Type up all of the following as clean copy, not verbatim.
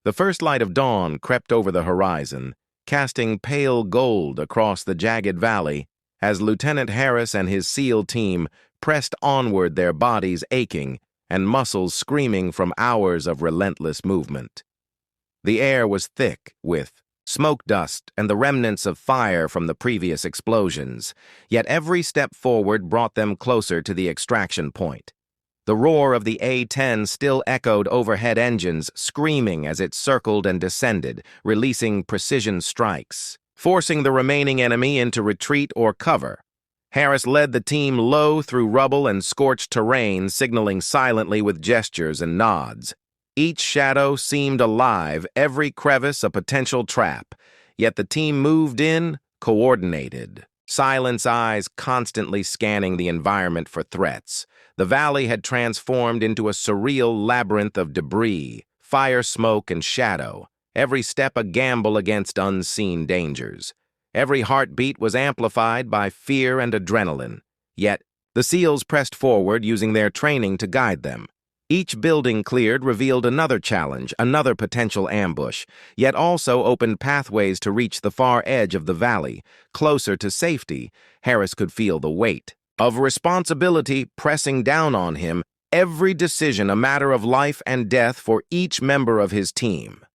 The first light of dawn crept over the horizon, casting pale gold across the jagged valley as Lieutenant Harris and his SEAL team pressed onward, their bodies aching and muscles screaming from hours of relentless movement. The air was thick with smoke dust and the remnants of fire from the previous explosions, yet every step forward brought them closer to the extraction point. The roar of the A-10 still echoed overhead engines, screaming as it circled and descended, releasing precision strikes, forcing the remaining enemy into retreat or cover. Harris led the team low through rubble and scorched terrain, signaling silently with gestures and nods. Each shadow seemed alive, every crevice a potential trap, yet the team moved in, coordinated. Silent's eyes constantly scanning the environment for threats. The valley had transformed into a surreal labyrinth of debris, fire, smoke, and shadow, every step a gamble against unseen dangers. Every heartbeat was amplified by fear and adrenaline. Yet, the SEALs pressed forward, using their training to guide them. Each building cleared revealed another challenge, another potential ambush, yet also opened pathways to reach the far edge of the valley. Closer to safety, Harris could feel the weight of responsibility pressing down on him, every decision a matter of life and death for each member of his team.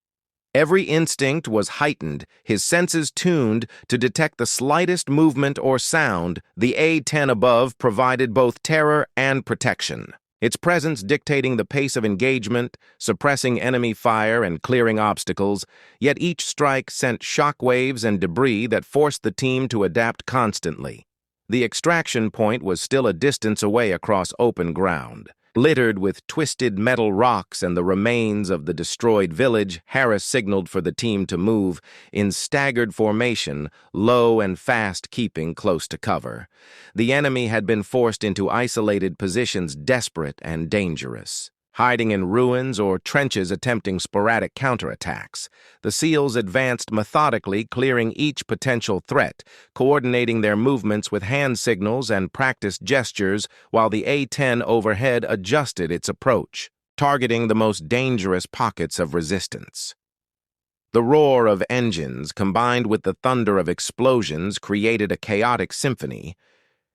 Every instinct was heightened, his senses tuned to detect the slightest movement or sound. The A-10 above provided both terror and protection, its presence dictating the pace of engagement, suppressing enemy fire and clearing obstacles, yet each strike sent shockwaves and debris that forced the team to adapt constantly. The extraction point was still a distance away across open ground. Littered with twisted metal rocks and the remains of the destroyed village, Harris signaled for the team to move in staggered formation, low and fast, keeping close to cover. The enemy had been forced into isolated positions, desperate and dangerous, hiding in ruins or trenches attempting sporadic counterattacks. The SEALs advanced methodically, clearing each potential threat, coordinating their movements with hand signals and practiced gestures, while the A-10 overhead adjusted its approach, targeting the most dangerous pockets of resistance. The roar of engines, combined with the thunder of explosions, created a chaotic symphony,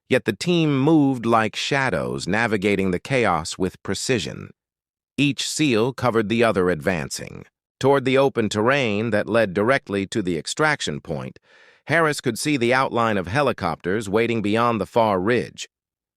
yet the team moved like shadows, navigating the chaos with precision. Each SEAL covered the other, advancing toward the open terrain that led directly to the extraction point. Harris could see the outline of helicopters waiting beyond the far ridge,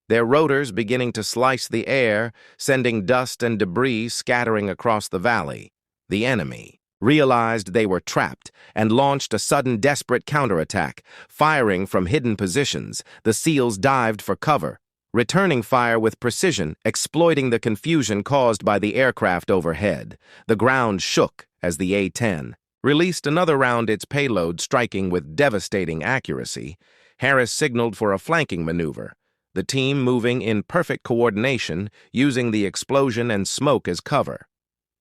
their rotors beginning to slice the air, sending dust and debris scattering across the valley. The enemy realized they were trapped and launched a sudden, desperate counterattack. Firing from hidden positions, the SEALs dived for cover, returning fire with precision, exploiting the confusion caused by the aircraft overhead. The ground shook as the A-10 released another round, its payload striking with devastating accuracy. Harris signaled for a flanking maneuver, the team moving in perfect coordination, using the explosion and smoke as cover.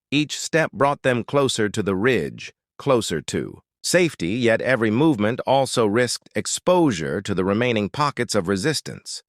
Each step brought them closer to the ridge, closer to safety, yet every movement also risked exposure to the remaining pockets of resistance.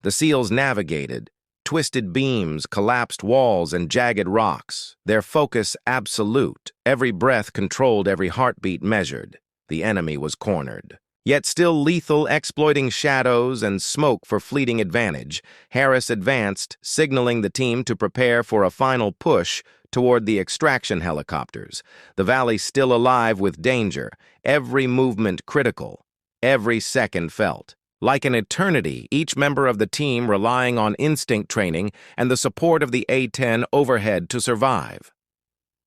The SEALs navigated twisted beams, collapsed walls, and jagged rocks, their focus absolute, every breath controlled, every heartbeat measured. The enemy was cornered, yet still lethal, exploiting shadows and smoke for fleeting advantage. Harris advanced, signaling the team to prepare for a final push toward the extraction helicopters. The valley still alive with danger, every movement critical, every second felt like an eternity, each member of the team relying on instinct training and the support of the A-10 overhead to survive.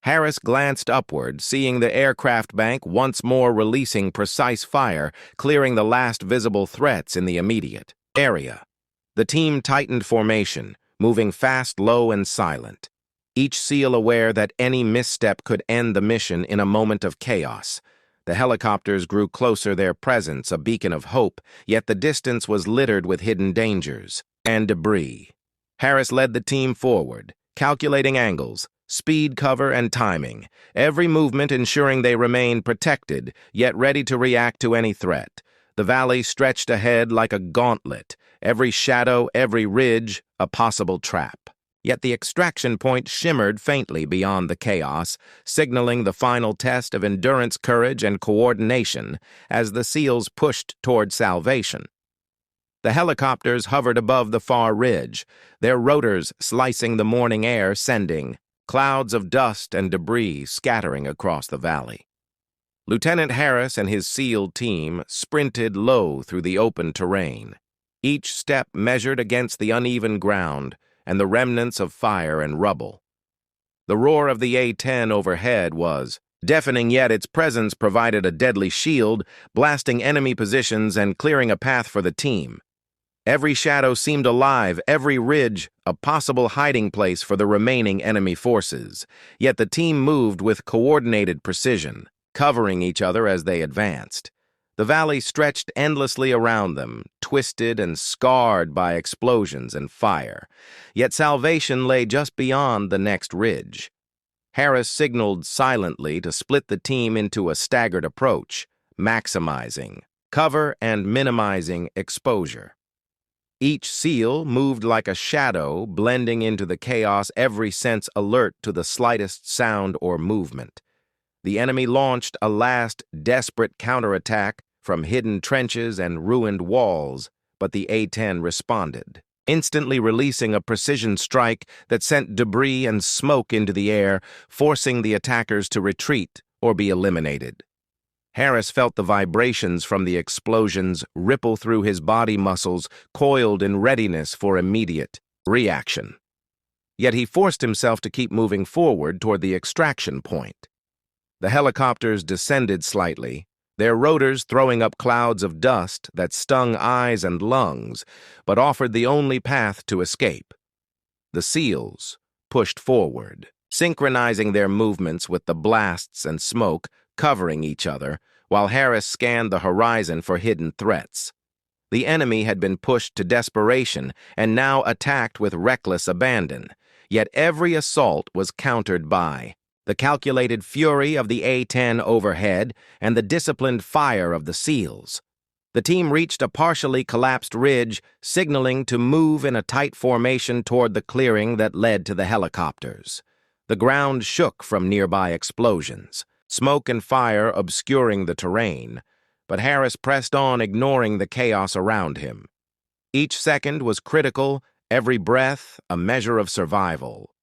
Harris glanced upward, seeing the aircraft bank once more releasing precise fire, clearing the last visible threats in the immediate area. The team tightened formation, moving fast, low, and silent, each SEAL aware that any misstep could end the mission in a moment of chaos. The helicopters grew closer, their presence a beacon of hope, yet the distance was littered with hidden dangers and debris. Harris led the team forward, calculating angles, speed, cover, and timing, every movement ensuring they remained protected, yet ready to react to any threat. The valley stretched ahead like a gauntlet, every shadow, every ridge, a possible trap. Yet the extraction point shimmered faintly beyond the chaos, signaling the final test of endurance, courage, and coordination as the SEALs pushed toward salvation. The helicopters hovered above the far ridge, their rotors slicing the morning air, sending clouds of dust and debris scattering across the valley. Lieutenant Harris and his SEAL team sprinted low through the open terrain, each step measured against the uneven ground and the remnants of fire and rubble. The roar of the A-10 overhead was deafening, yet its presence provided a deadly shield, blasting enemy positions and clearing a path for the team. Every shadow seemed alive, every ridge a possible hiding place for the remaining enemy forces. Yet the team moved with coordinated precision, covering each other as they advanced. The valley stretched endlessly around them, twisted and scarred by explosions and fire. Yet salvation lay just beyond the next ridge. Harris signaled silently to split the team into a staggered approach, maximizing cover and minimizing exposure. Each SEAL moved like a shadow, blending into the chaos, every sense alert to the slightest sound or movement. The enemy launched a last desperate counterattack from hidden trenches and ruined walls, but the A-10 responded, instantly releasing a precision strike that sent debris and smoke into the air, forcing the attackers to retreat or be eliminated. Harris felt the vibrations from the explosions ripple through his body muscles, coiled in readiness for immediate reaction. Yet he forced himself to keep moving forward toward the extraction point. The helicopters descended slightly, their rotors throwing up clouds of dust that stung eyes and lungs, but offered the only path to escape. The SEALs pushed forward, synchronizing their movements with the blasts and smoke, covering each other, while Harris scanned the horizon for hidden threats. The enemy had been pushed to desperation and now attacked with reckless abandon, yet every assault was countered by the calculated fury of the A-10 overhead and the disciplined fire of the SEALs. The team reached a partially collapsed ridge, signaling to move in a tight formation toward the clearing that led to the helicopters. The ground shook from nearby explosions, smoke and fire obscuring the terrain, but Harris pressed on, ignoring the chaos around him. Each second was critical, every breath a measure of survival.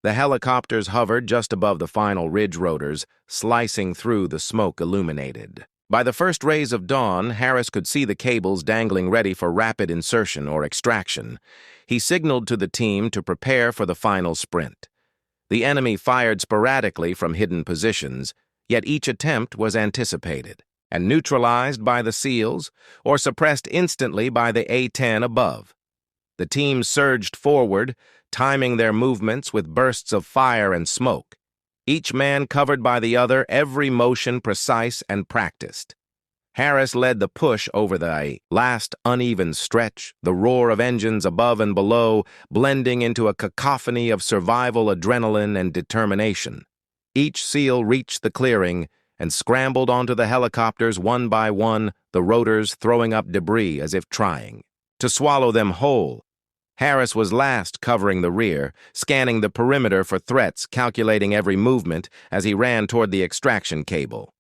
The helicopters hovered just above the final ridge rotors, slicing through the smoke illuminated. By the first rays of dawn, Harris could see the cables dangling ready for rapid insertion or extraction. He signaled to the team to prepare for the final sprint. The enemy fired sporadically from hidden positions, yet each attempt was anticipated and neutralized by the SEALs or suppressed instantly by the A-10 above. The team surged forward, timing their movements with bursts of fire and smoke, each man covered by the other, every motion precise and practiced. Harris led the push over the last uneven stretch, the roar of engines above and below blending into a cacophony of survival adrenaline and determination. Each SEAL reached the clearing and scrambled onto the helicopters one by one, the rotors throwing up debris as if trying to swallow them whole. Harris was last, covering the rear, scanning the perimeter for threats, calculating every movement as he ran toward the extraction cable.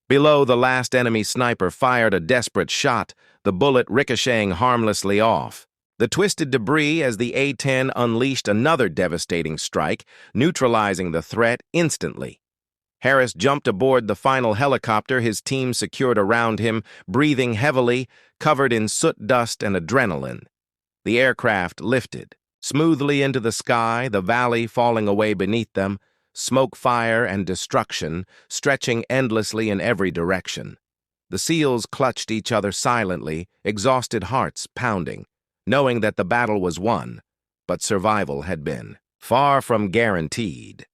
Below, the last enemy sniper fired a desperate shot, the bullet ricocheting harmlessly off. The twisted debris as the A-10 unleashed another devastating strike, neutralizing the threat instantly. Harris jumped aboard the final helicopter, his team secured around him, breathing heavily, covered in soot dust and adrenaline. The aircraft lifted smoothly into the sky, the valley falling away beneath them, smoke, fire, and destruction stretching endlessly in every direction. The SEALs clutched each other silently, exhausted hearts pounding, knowing that the battle was won, but survival had been far from guaranteed.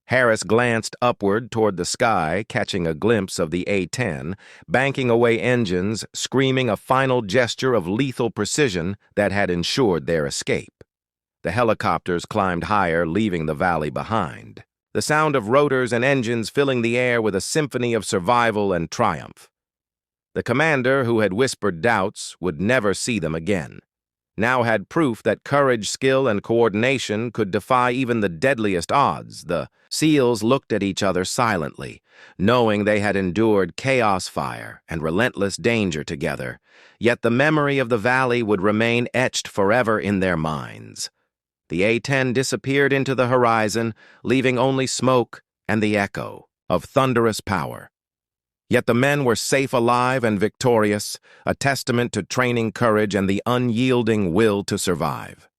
Harris glanced upward toward the sky, catching a glimpse of the A-10, banking away engines, screaming a final gesture of lethal precision that had ensured their escape. The helicopters climbed higher, leaving the valley behind, the sound of rotors and engines filling the air with a symphony of survival and triumph. The commander, who had whispered doubts, would never see them again. now had proof that courage, skill, and coordination could defy even the deadliest odds. The SEALs looked at each other silently, knowing they had endured chaos fire and relentless danger together, yet the memory of the valley would remain etched forever in their minds. The A-10 disappeared into the horizon, leaving only smoke and the echo of thunderous power. Yet the men were safe, alive, and victorious, a testament to training courage and the unyielding will to survive.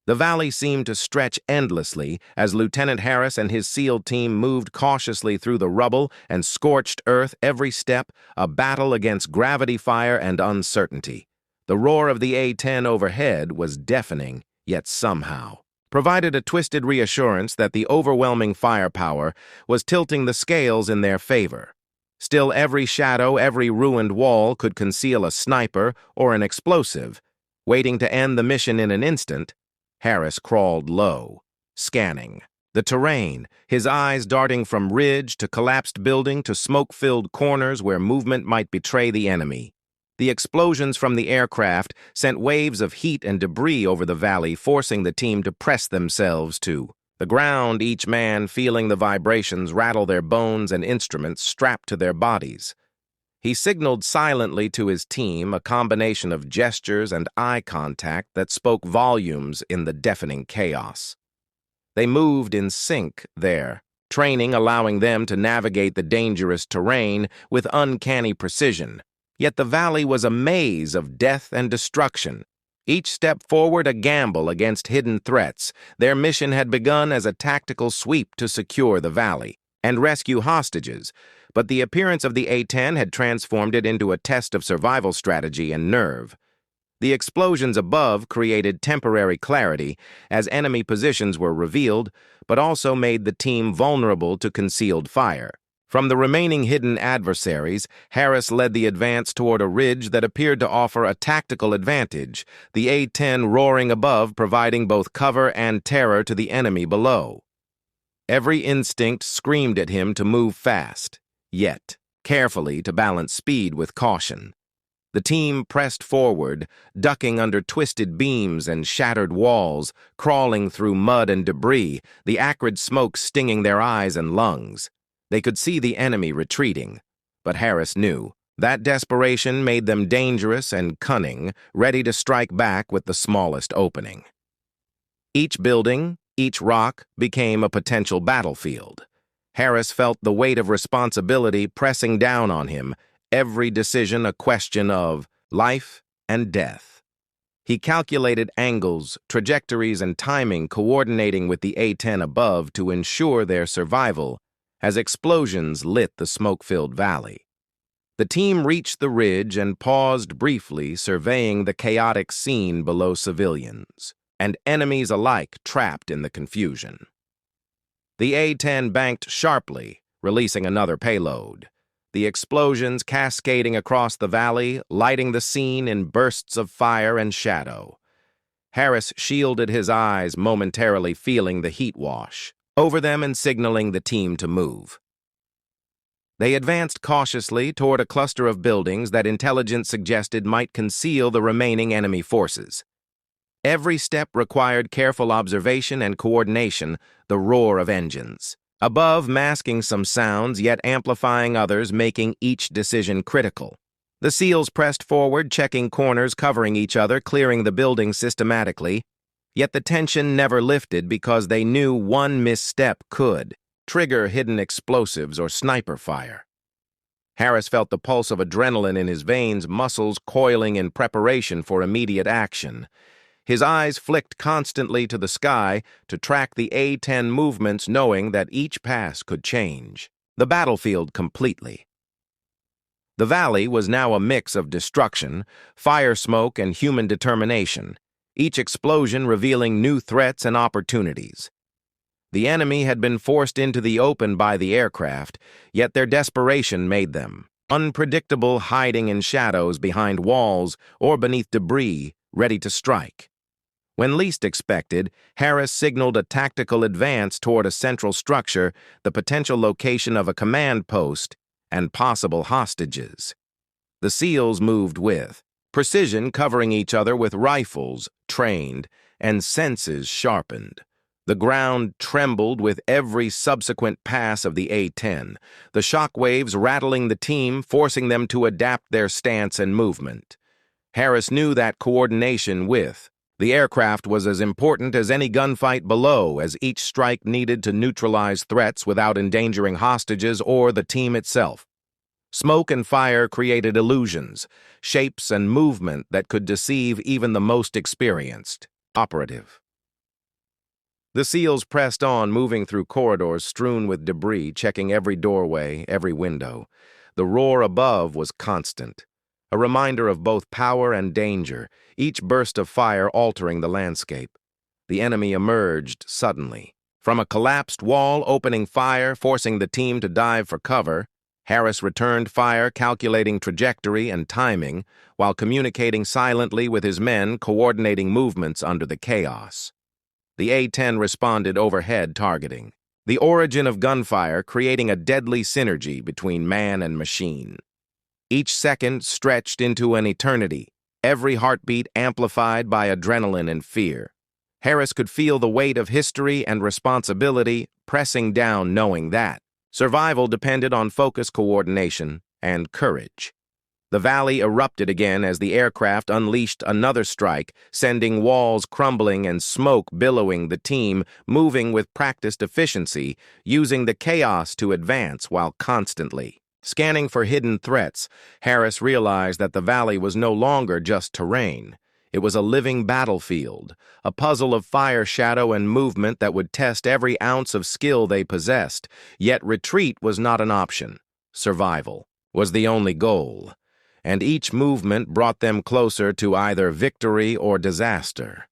The valley seemed to stretch endlessly as Lieutenant Harris and his SEAL team moved cautiously through the rubble and scorched earth every step, a battle against gravity fire and uncertainty. The roar of the A-10 overhead was deafening, yet somehow provided a twisted reassurance that the overwhelming firepower was tilting the scales in their favor. Still, every shadow, every ruined wall could conceal a sniper or an explosive. Waiting to end the mission in an instant, Harris crawled low, scanning the terrain, his eyes darting from ridge to collapsed building to smoke-filled corners where movement might betray the enemy. The explosions from the aircraft sent waves of heat and debris over the valley, forcing the team to press themselves to the ground, each man feeling the vibrations rattle their bones and instruments strapped to their bodies. He signaled silently to his team, a combination of gestures and eye contact that spoke volumes in the deafening chaos. They moved in sync there, training allowing them to navigate the dangerous terrain with uncanny precision. Yet the valley was a maze of death and destruction. Each step forward a gamble against hidden threats. Their mission had begun as a tactical sweep to secure the valley and rescue hostages, but the appearance of the A-10 had transformed it into a test of survival strategy and nerve. The explosions above created temporary clarity as enemy positions were revealed, but also made the team vulnerable to concealed fire. From the remaining hidden adversaries, Harris led the advance toward a ridge that appeared to offer a tactical advantage, the A-10 roaring above providing both cover and terror to the enemy below. Every instinct screamed at him to move fast, yet carefully to balance speed with caution. The team pressed forward, ducking under twisted beams and shattered walls, crawling through mud and debris, the acrid smoke stinging their eyes and lungs. They could see the enemy retreating, but Harris knew that desperation made them dangerous and cunning, ready to strike back with the smallest opening. Each building, each rock became a potential battlefield. Harris felt the weight of responsibility pressing down on him, every decision a question of life and death. He calculated angles, trajectories, and timing, coordinating with the A-10 above to ensure their survival as explosions lit the smoke-filled valley. The team reached the ridge and paused briefly, surveying the chaotic scene below, civilians and enemies alike trapped in the confusion. The A-10 banked sharply, releasing another payload. The explosions cascading across the valley, lighting the scene in bursts of fire and shadow. Harris shielded his eyes, momentarily feeling the heat wash over them and signaling the team to move. They advanced cautiously toward a cluster of buildings that intelligence suggested might conceal the remaining enemy forces. Every step required careful observation and coordination, the roar of engines above masking some sounds, yet amplifying others, making each decision critical. The SEALs pressed forward, checking corners, covering each other, clearing the building systematically. Yet the tension never lifted because they knew one misstep could trigger hidden explosives or sniper fire. Harris felt the pulse of adrenaline in his veins, muscles coiling in preparation for immediate action. His eyes flicked constantly to the sky to track the A-10 movements, knowing that each pass could change the battlefield completely. The valley was now a mix of destruction, fire smoke, and human determination, each explosion revealing new threats and opportunities. The enemy had been forced into the open by the aircraft, yet their desperation made them unpredictable, hiding in shadows behind walls or beneath debris, ready to strike. When least expected, Harris signaled a tactical advance toward a central structure, the potential location of a command post, and possible hostages. The SEALs moved with precision, covering each other with rifles, trained, and senses sharpened. The ground trembled with every subsequent pass of the A-10, the shock waves rattling the team, forcing them to adapt their stance and movement. Harris knew that coordination with the aircraft was as important as any gunfight below, as each strike needed to neutralize threats without endangering hostages or the team itself. Smoke and fire created illusions, shapes and movement that could deceive even the most experienced operative. The SEALs pressed on, moving through corridors strewn with debris, checking every doorway, every window. The roar above was constant, a reminder of both power and danger, each burst of fire altering the landscape. The enemy emerged suddenly. From a collapsed wall, opening fire, forcing the team to dive for cover. Harris returned fire, calculating trajectory and timing, while communicating silently with his men, coordinating movements under the chaos. The A-10 responded overhead, targeting the origin of gunfire, creating a deadly synergy between man and machine. Each second stretched into an eternity, every heartbeat amplified by adrenaline and fear. Harris could feel the weight of history and responsibility pressing down, knowing that survival depended on focus, coordination, and courage. The valley erupted again as the aircraft unleashed another strike, sending walls crumbling and smoke billowing, the team moving with practiced efficiency, using the chaos to advance while constantly scanning for hidden threats. Harris realized that the valley was no longer just terrain. It was a living battlefield, a puzzle of fire, shadow, and movement that would test every ounce of skill they possessed. Yet retreat was not an option. Survival was the only goal, and each movement brought them closer to either victory or disaster.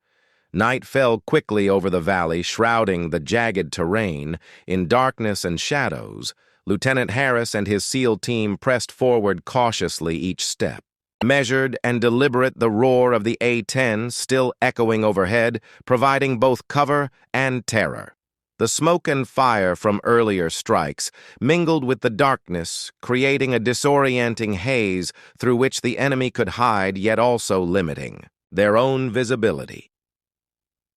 Night fell quickly over the valley, shrouding the jagged terrain in darkness and shadows. Lieutenant Harris and his SEAL team pressed forward cautiously, each step measured and deliberate, the roar of the A-10 still echoing overhead, providing both cover and terror. The smoke and fire from earlier strikes mingled with the darkness, creating a disorienting haze through which the enemy could hide, yet also limiting their own visibility.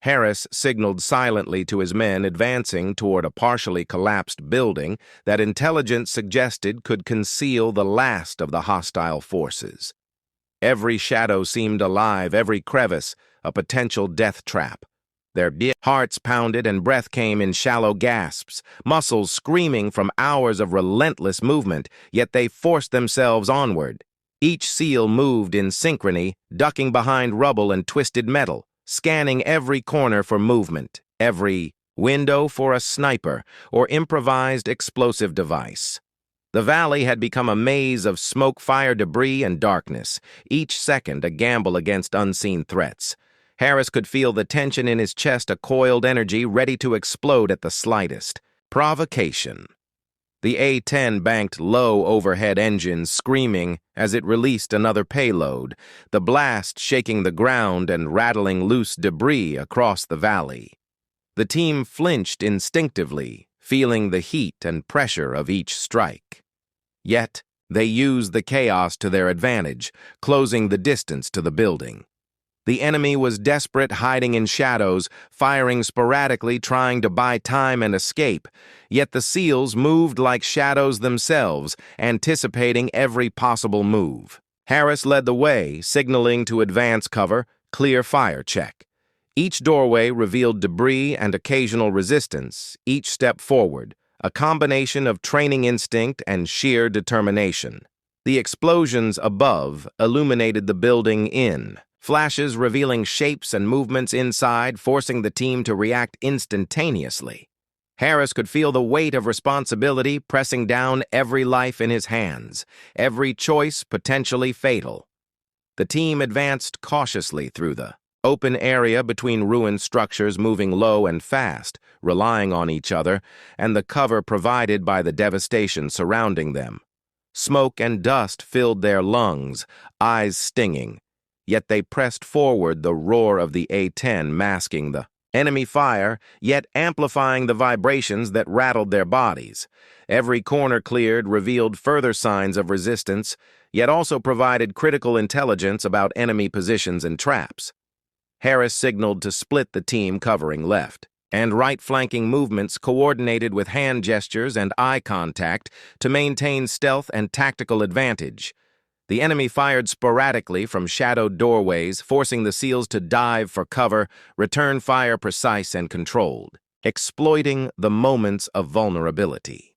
Harris signaled silently to his men advancing toward a partially collapsed building that intelligence suggested could conceal the last of the hostile forces. Every shadow seemed alive, every crevice a potential death trap. Their hearts pounded and breath came in shallow gasps, muscles screaming from hours of relentless movement, yet they forced themselves onward. Each SEAL moved in synchrony, ducking behind rubble and twisted metal, scanning every corner for movement, every window for a sniper or improvised explosive device. The valley had become a maze of smoke, fire, debris, and darkness, each second a gamble against unseen threats. Harris could feel the tension in his chest, a coiled energy ready to explode at the slightest provocation. The A-10 banked low overhead, engines screaming as it released another payload, the blast shaking the ground and rattling loose debris across the valley. The team flinched instinctively, feeling the heat and pressure of each strike. Yet, they used the chaos to their advantage, closing the distance to the building. The enemy was desperate, hiding in shadows, firing sporadically, trying to buy time and escape. Yet the SEALs moved like shadows themselves, anticipating every possible move. Harris led the way, signaling to advance cover, clear fire check. Each doorway revealed debris and occasional resistance, each step forward, a combination of training instinct and sheer determination. The explosions above illuminated the building in flashes revealing shapes and movements inside, forcing the team to react instantaneously. Harris could feel the weight of responsibility pressing down every life in his hands, every choice potentially fatal. The team advanced cautiously through the open area between ruined structures, moving low and fast, relying on each other, and the cover provided by the devastation surrounding them. Smoke and dust filled their lungs, eyes stinging, yet they pressed forward, the roar of the A-10 masking the enemy fire, yet amplifying the vibrations that rattled their bodies. Every corner cleared revealed further signs of resistance, yet also provided critical intelligence about enemy positions and traps. Harris signaled to split the team covering left and right flanking movements, coordinated with hand gestures and eye contact to maintain stealth and tactical advantage. The enemy fired sporadically from shadowed doorways, forcing the SEALs to dive for cover, return fire precise and controlled, exploiting the moments of vulnerability.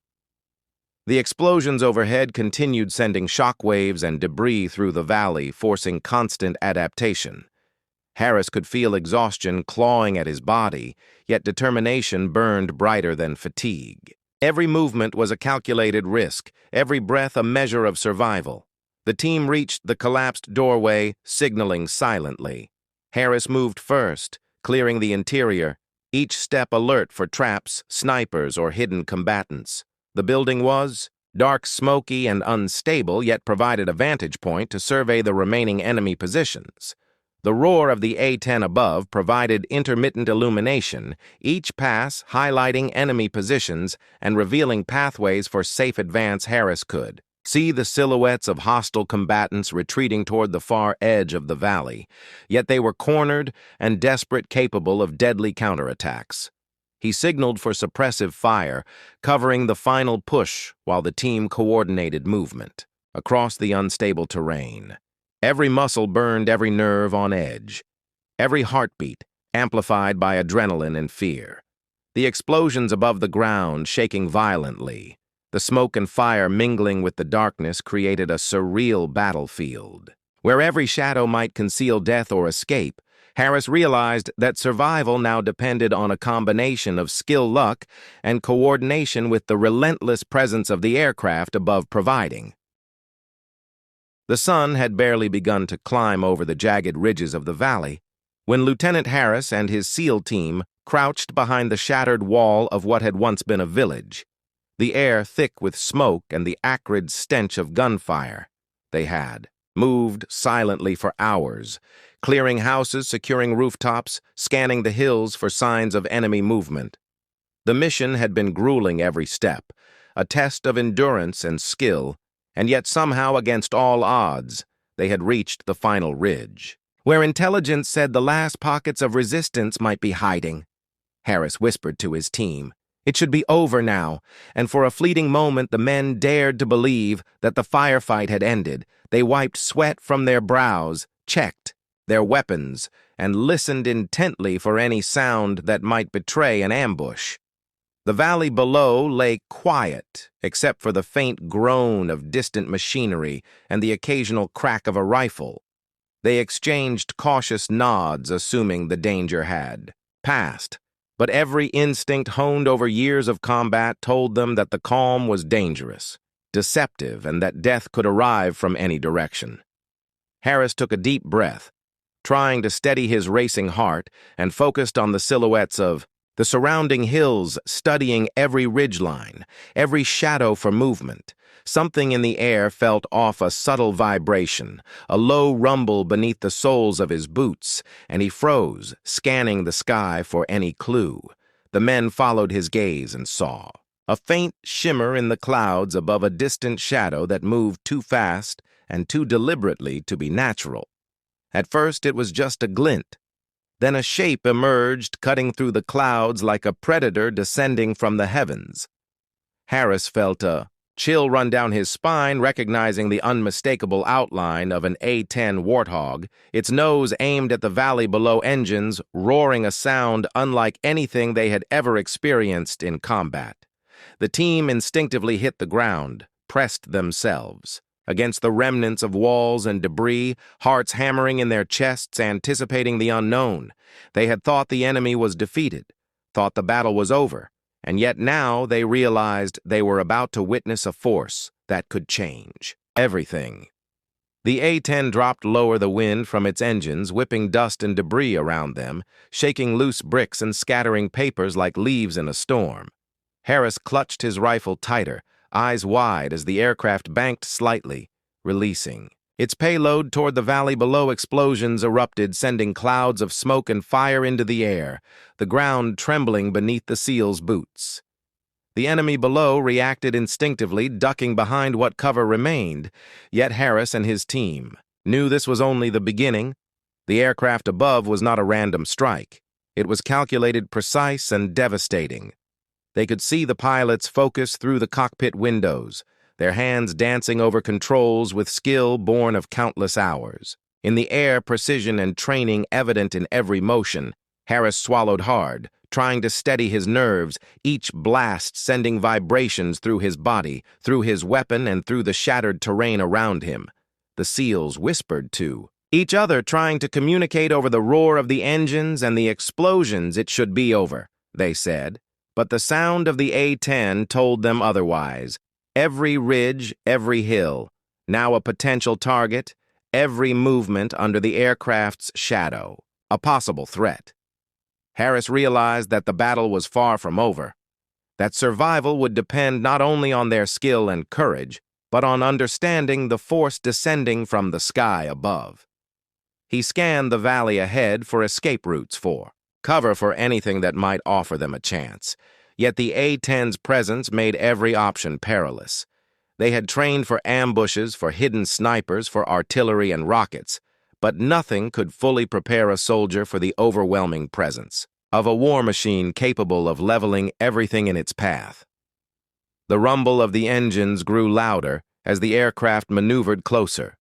The explosions overhead continued sending shockwaves and debris through the valley, forcing constant adaptation. Harris could feel exhaustion clawing at his body, yet determination burned brighter than fatigue. Every movement was a calculated risk, every breath a measure of survival. The team reached the collapsed doorway, signaling silently. Harris moved first, clearing the interior, each step alert for traps, snipers, or hidden combatants. The building was dark, smoky, and unstable, yet provided a vantage point to survey the remaining enemy positions. The roar of the A-10 above provided intermittent illumination, each pass highlighting enemy positions and revealing pathways for safe advance. Harris could see the silhouettes of hostile combatants retreating toward the far edge of the valley, yet they were cornered and desperate, capable of deadly counterattacks. He signaled for suppressive fire, covering the final push while the team coordinated movement across the unstable terrain. Every muscle burned, every nerve on edge, every heartbeat amplified by adrenaline and fear. The explosions above the ground shaking violently, the smoke and fire mingling with the darkness, created a surreal battlefield. Where every shadow might conceal death or escape, Harris realized that survival now depended on a combination of skill, luck, and coordination with the relentless presence of the aircraft above providing. The sun had barely begun to climb over the jagged ridges of the valley when Lieutenant Harris and his SEAL team crouched behind the shattered wall of what had once been a village, the air thick with smoke and the acrid stench of gunfire. They had moved silently for hours, clearing houses, securing rooftops, scanning the hills for signs of enemy movement. The mission had been grueling every step, a test of endurance and skill, and yet somehow, against all odds, they had reached the final ridge, where intelligence said the last pockets of resistance might be hiding. Harris whispered to his team, "It should be over now," and for a fleeting moment the men dared to believe that the firefight had ended. They wiped sweat from their brows, checked their weapons, and listened intently for any sound that might betray an ambush. The valley below lay quiet, except for the faint groan of distant machinery and the occasional crack of a rifle. They exchanged cautious nods, assuming the danger had passed, but every instinct honed over years of combat told them that the calm was dangerous, deceptive, and that death could arrive from any direction. Harris took a deep breath, trying to steady his racing heart, and focused on the silhouettes of the surrounding hills, studying every ridgeline, every shadow for movement. Something in the air felt off, a subtle vibration, a low rumble beneath the soles of his boots, and he froze, scanning the sky for any clue. The men followed his gaze and saw a faint shimmer in the clouds above a distant shadow that moved too fast and too deliberately to be natural. At first it was just a glint. Then a shape emerged, cutting through the clouds like a predator descending from the heavens. Harris felt a chill run down his spine, recognizing the unmistakable outline of an A-10 Warthog, its nose aimed at the valley below, engines roaring a sound unlike anything they had ever experienced in combat. The team instinctively hit the ground, pressed themselves. against the remnants of walls and debris, hearts hammering in their chests, anticipating the unknown. They had thought the enemy was defeated, thought the battle was over, and yet now they realized they were about to witness a force that could change everything. The A-10 dropped lower the wind from its engines, whipping dust and debris around them, shaking loose bricks and scattering papers like leaves in a storm. Harris clutched his rifle tighter, eyes wide as the aircraft banked slightly, releasing. Its payload toward the valley below. Explosions erupted, sending clouds of smoke and fire into the air, the ground trembling beneath the SEALs' boots. The enemy below reacted instinctively, ducking behind what cover remained, yet Harris and his team knew this was only the beginning. The aircraft above was not a random strike. It was calculated, precise, and devastating. They could see the pilots focus through the cockpit windows, their hands dancing over controls with skill born of countless hours. In the air, precision and training evident in every motion. Harris swallowed hard, trying to steady his nerves, each blast sending vibrations through his body, through his weapon, and through the shattered terrain around him. The SEALs whispered to each other, trying to communicate over the roar of the engines and the explosions. It should be over, they said. But the sound of the A-10 told them otherwise. Every ridge, every hill, now a potential target, every movement under the aircraft's shadow, a possible threat. Harris realized that the battle was far from over, that survival would depend not only on their skill and courage, but on understanding the force descending from the sky above. He scanned the valley ahead for escape routes, for cover for anything that might offer them a chance. Yet the A-10's presence made every option perilous. They had trained for ambushes, for hidden snipers, for artillery and rockets, but nothing could fully prepare a soldier for the overwhelming presence of a war machine capable of leveling everything in its path. The rumble of the engines grew louder as the aircraft maneuvered closer,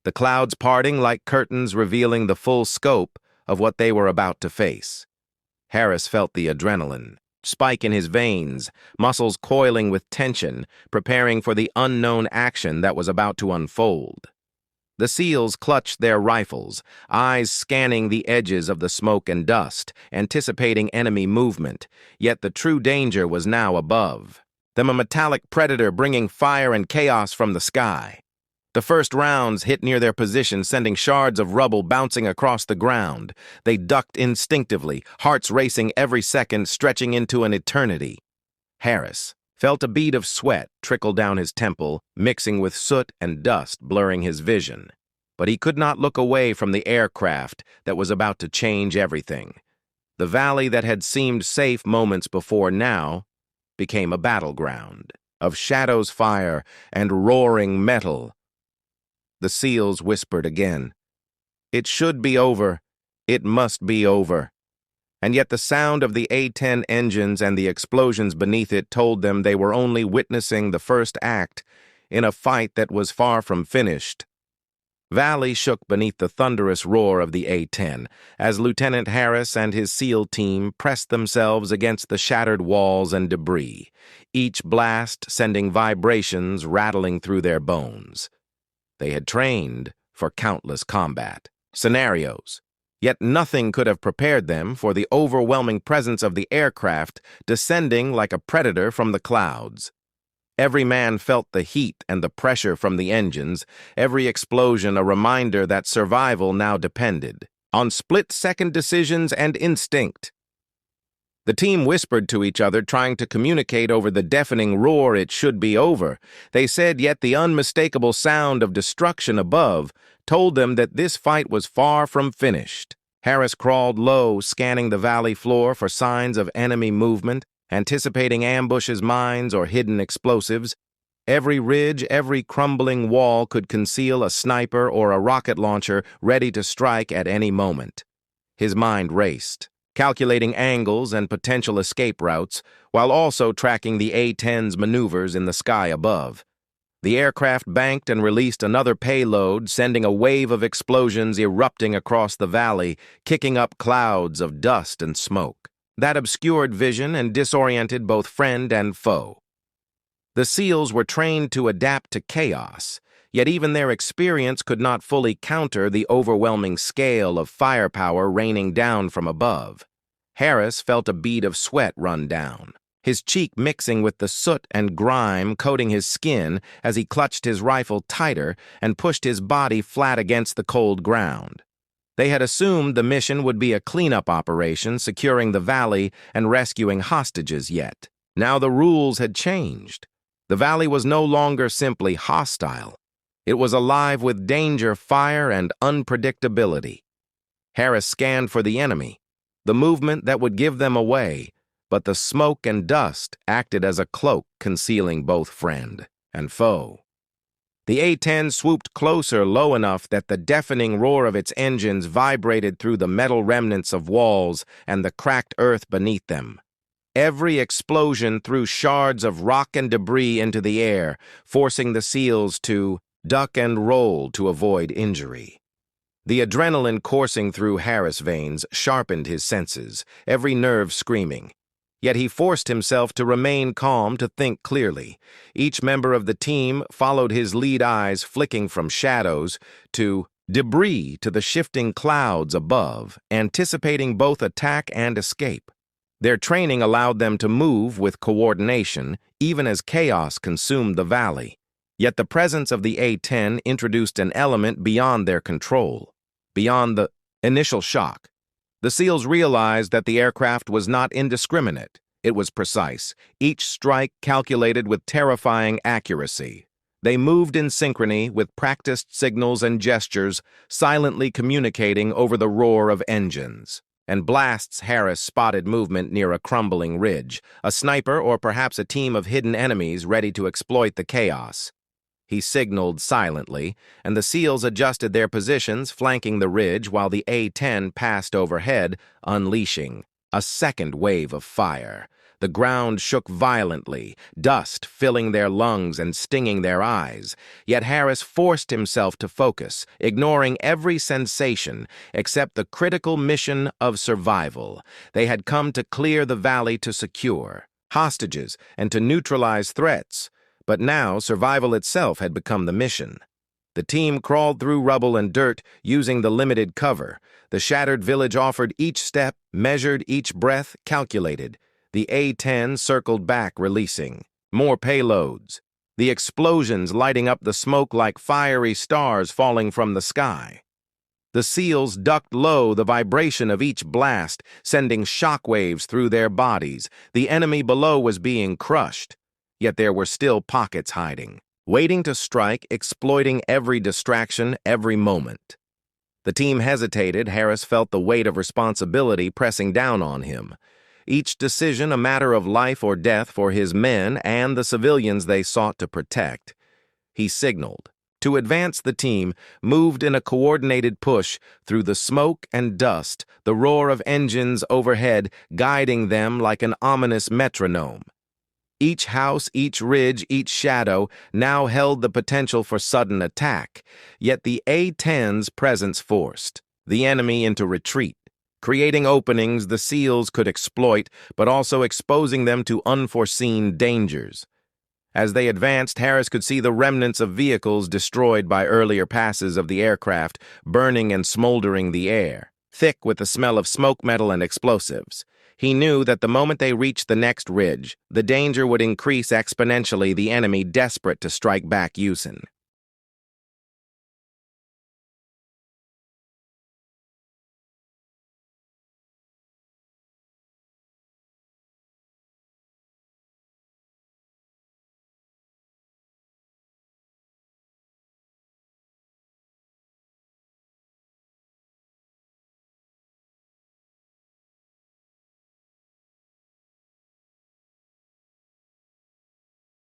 the clouds parting like curtains, revealing the full scope of what they were about to face. Harris felt the adrenaline spike in his veins, muscles coiling with tension, preparing for the unknown action that was about to unfold. The SEALs clutched their rifles, eyes scanning the edges of the smoke and dust, anticipating enemy movement, yet the true danger was now above them, a metallic predator bringing fire and chaos from the sky. The first rounds hit near their position, sending shards of rubble bouncing across the ground. They ducked instinctively, hearts racing every second, stretching into an eternity. Harris felt a bead of sweat trickle down his temple, mixing with soot and dust, blurring his vision. But he could not look away from the aircraft that was about to change everything. The valley that had seemed safe moments before now became a battleground of shadows, fire, and roaring metal. The SEALs whispered again. It should be over. It must be over. And yet the sound of the A-10 engines and the explosions beneath it told them they were only witnessing the first act in a fight that was far from finished. Valley shook beneath the thunderous roar of the A-10 as Lieutenant Harris and his SEAL team pressed themselves against the shattered walls and debris, each blast sending vibrations rattling through their bones. They had trained for countless combat scenarios, yet nothing could have prepared them for the overwhelming presence of the aircraft descending like a predator from the clouds. Every man felt the heat and the pressure from the engines, every explosion a reminder that survival now depended on split-second decisions and instinct. The team whispered to each other, trying to communicate over the deafening roar. It should be over, they said, yet the unmistakable sound of destruction above told them that this fight was far from finished. Harris crawled low, scanning the valley floor for signs of enemy movement, anticipating ambushes, mines, or hidden explosives. Every ridge, every crumbling wall could conceal a sniper or a rocket launcher ready to strike at any moment. His mind raced, calculating angles and potential escape routes, while also tracking the A-10's maneuvers in the sky above. The aircraft banked and released another payload, sending a wave of explosions erupting across the valley, kicking up clouds of dust and smoke that obscured vision and disoriented both friend and foe. The SEALs were trained to adapt to chaos, Yet even their experience could not fully counter the overwhelming scale of firepower raining down from above. Harris felt a bead of sweat run down, his cheek mixing with the soot and grime coating his skin as he clutched his rifle tighter and pushed his body flat against the cold ground. They had assumed the mission would be a cleanup operation securing the valley and rescuing hostages yet. Now the rules had changed. The valley was no longer simply hostile. It was alive with danger, fire, and unpredictability. Harris scanned for the enemy, the movement that would give them away, but the smoke and dust acted as a cloak concealing both friend and foe. The A-10 swooped closer low enough that the deafening roar of its engines vibrated through the metal remnants of walls and the cracked earth beneath them. Every explosion threw shards of rock and debris into the air, forcing the SEALs to duck and roll to avoid injury. The adrenaline coursing through Harris' veins sharpened his senses, every nerve screaming. Yet he forced himself to remain calm, to think clearly. Each member of the team followed his lead eyes flicking from shadows to debris to the shifting clouds above, anticipating both attack and escape. Their training allowed them to move with coordination, even as chaos consumed the valley. Yet the presence of the A-10 introduced an element beyond their control, beyond the initial shock. The SEALs realized that the aircraft was not indiscriminate. It was precise, each strike calculated with terrifying accuracy. They moved in synchrony with practiced signals and gestures, silently communicating over the roar of engines. And blasts Harris spotted movement near a crumbling ridge, a sniper or perhaps a team of hidden enemies ready to exploit the chaos. He signaled silently, and the SEALs adjusted their positions, flanking the ridge while the A-10 passed overhead, unleashing a second wave of fire. The ground shook violently, dust filling their lungs and stinging their eyes. Yet Harris forced himself to focus, ignoring every sensation except the critical mission of survival. They had come to clear the valley to secure hostages and to neutralize threats. But now survival itself had become the mission. The team crawled through rubble and dirt, using the limited cover. The shattered village offered each step, measured each breath, calculated. The A-10 circled back, releasing more payloads. The explosions lighting up the smoke like fiery stars falling from the sky. The SEALs ducked low, the vibration of each blast, sending shockwaves through their bodies. The enemy below was being crushed. Yet there were still pockets hiding, waiting to strike, exploiting every distraction, every moment. The team hesitated. Harris felt the weight of responsibility pressing down on him. Each decision a matter of life or death for his men and the civilians they sought to protect. He signaled. To advance, the team moved in a coordinated push through the smoke and dust, the roar of engines overhead guiding them like an ominous metronome. Each house, each ridge, each shadow now held the potential for sudden attack, yet the A-10's presence forced the enemy into retreat, creating openings the SEALs could exploit, but also exposing them to unforeseen dangers. As they advanced, Harris could see the remnants of vehicles destroyed by earlier passes of the aircraft, burning and smoldering the air, thick with the smell of smoke metal and explosives. He knew that the moment they reached the next ridge, the danger would increase exponentially, the enemy desperate to strike back using